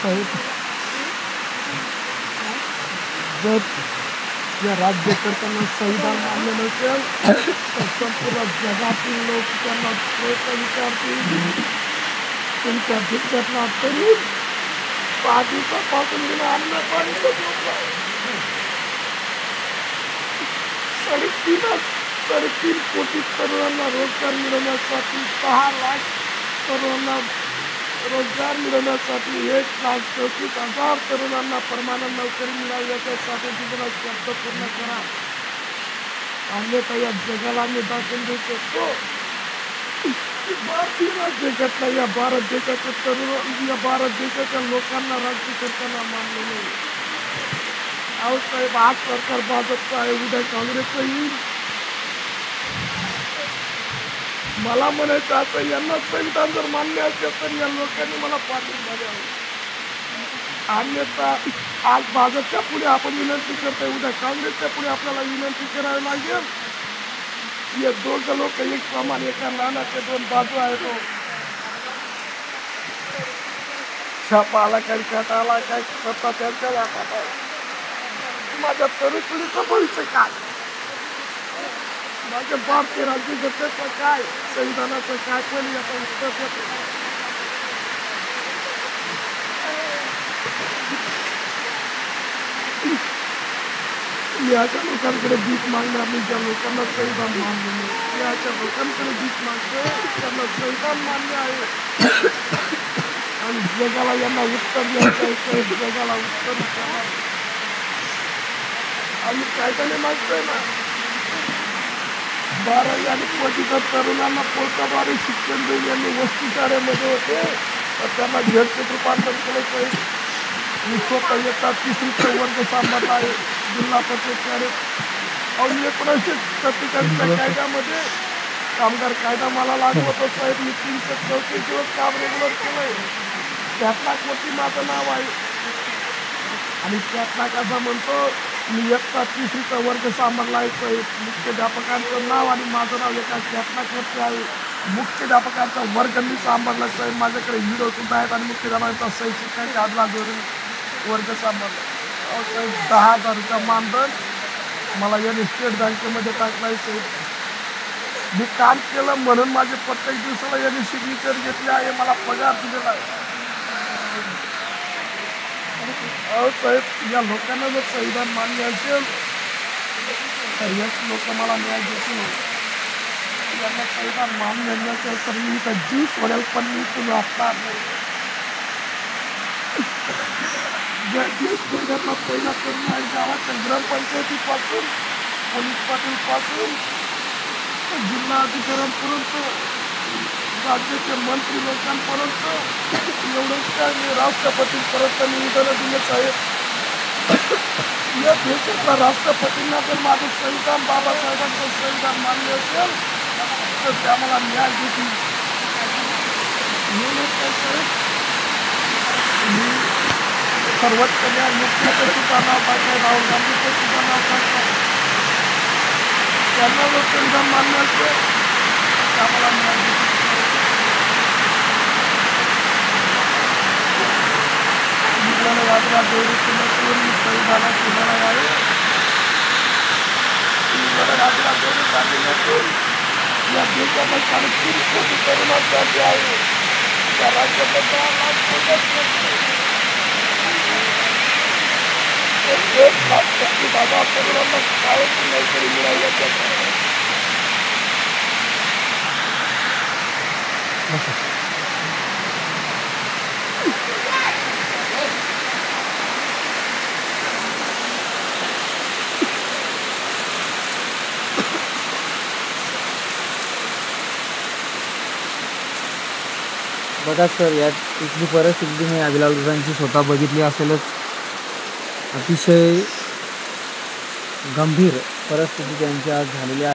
साहेब, जर या राज्यकर्त्यांना संविधान मान्य नसेल तर संपूर्ण जगातील लोक त्यांना प्रश्न विचारतील. तुमच्या भिक्षाटना तरी 5 दिवसापासून विना अन्न पाणी साडेतीन कोटी तरुणांना रोजगार मिळवण्यासाठी 6 लाख तरुणांना रोजगार मिळवण्यासाठी 1,34,000 तरुणांना परमानंट नोकरी मिळावी याच्यासाठी तिथं शब्द पूर्ण करा. अन्यथा या जगाला आम्ही दाखवून देऊ शकतो की भारतीय राज्यघटना या भारत देशाच्या तरुण या भारत देशाच्या लोकांना राज्य करताना मानले नाही. अहो साहेब, आज सरकार भाजपचं आहे, उद्या काँग्रेसचं येईल. मला म्हणायचं असं, यांना संविधान जर मान्य असेल तर या लोकांनी मला पाठिंबा द्यावा. अन्यथा आज भाजपच्या पुढे आपण विनंती करतोय, उद्या काँग्रेसच्या पुढे आपल्याला विनंती करावी लागेल. हे दोघं लोक एक समान, एका नाण्याचे 2 बाजू आहेत. छापा आला काय, काटा आला काय, सत्ता त्यांच्या हातात आहे. माझ्या तरुण पिढीचं भविष्य काय, माझ्या भारतीय राज्यघटनेचं काय, संविधानाचं काय, पण याचं उत्तर देतो. मी अशा लोकांकडे भीक मागणार नाही ज्या लोकांना संविधान मान्य नाही. मी अशा लोकांकडे भीक मागतो त्यांना संविधान मान्य आहे आणि जगाला यांना उत्तर द्यायचं आहे. जगाला उत्तर द्यावं. आम्ही कायद्याने मागतोय ना, 12वी आणि पदवीधर तरुणांना पोस्टाद्वारे शिक्षण देऊन यांनी वस्तीशाळेमध्ये होते तर त्यांना झेडचे रूपांतर केलं आहे. मी स्वतः येता 3री वर्ग सांभाळला आहे जिल्हा परिषद शाळेत. आणि 1947च्या कायद्यामध्ये कामगार कायदा मला लागू होतो साहेब. मी 334 दिवस काम रेग्युलर केलंय. त्यातला कोटी माझं नाव आहे आणि त्यातला कसा म्हणतो, मी 3रीचा वर्ग सांभाळला आहे साहेब. मुख्याध्यापकांचं नाव आणि माझं नाव एका त्यातलाच आहे. मुख्याध्यापकांचा वर्ग मी सांभाळला साहेब. माझ्याकडे व्हिडिओ सुद्धा आहेत आणि मुख्याध्यापकांचा सही शिक्षकांच्या आदलाजवळ वर्ग सांभाळला. साहेब 10,000 रुपये मानधन मला याने स्टेट बँकेमध्ये टाकलं आहे साहेब. मी काम केलं म्हणून माझे प्रत्येक दिवसाला यांनी सिग्नेचर घेतले आहे, मला पगार दिलेला आहे. अहो साहेब, या लोकांना जर संविधान मान्य असेल तर हेच लोक मला न्याय देतील. यांना संविधान मान्य नसेल तर मी इथं जीव सोडेल, पण मी तुम्ही असणार नाही. देशातला पहिला तरुण आहे गावाच्या ग्रामपंचायतीपासून पोलीस पाटीलपासून जिल्हा अधिकाऱ्यांपर्यंत राज्याचे मंत्री लोकांपर्यंत एवढंच काय, मी राष्ट्रपतींपर्यंत निवेदन दिले साहेब. या देशातल्या राष्ट्रपतींना जर माझं संविधान, बाबासाहेबांचं संविधान मान्य असेल तर त्या मला न्याय देतील. म्हणूनच काय साहेब, मी सर्वोच्च न्यायालयाचं सुद्धा नाव टाकलं, राहुल गांधीचं सुद्धा नाव टाकलं. त्यांना जर संविधान मान्य असेल तर आम्हाला न्याय देतील. संविधानाची लढाई आहे. या देशाला 3.5 कोटी तरुणांसाठी आहे. त्या राज्यात 10 लाख तरुणांना कायमची नोकरी मिळावी याच्यासाठी. बघा सर, या इथली परिस्थिती मी अभिलाल दादांची स्वतः बघितली असेलच. अतिशय गंभीर परिस्थिती त्यांची आज झालेली आहे.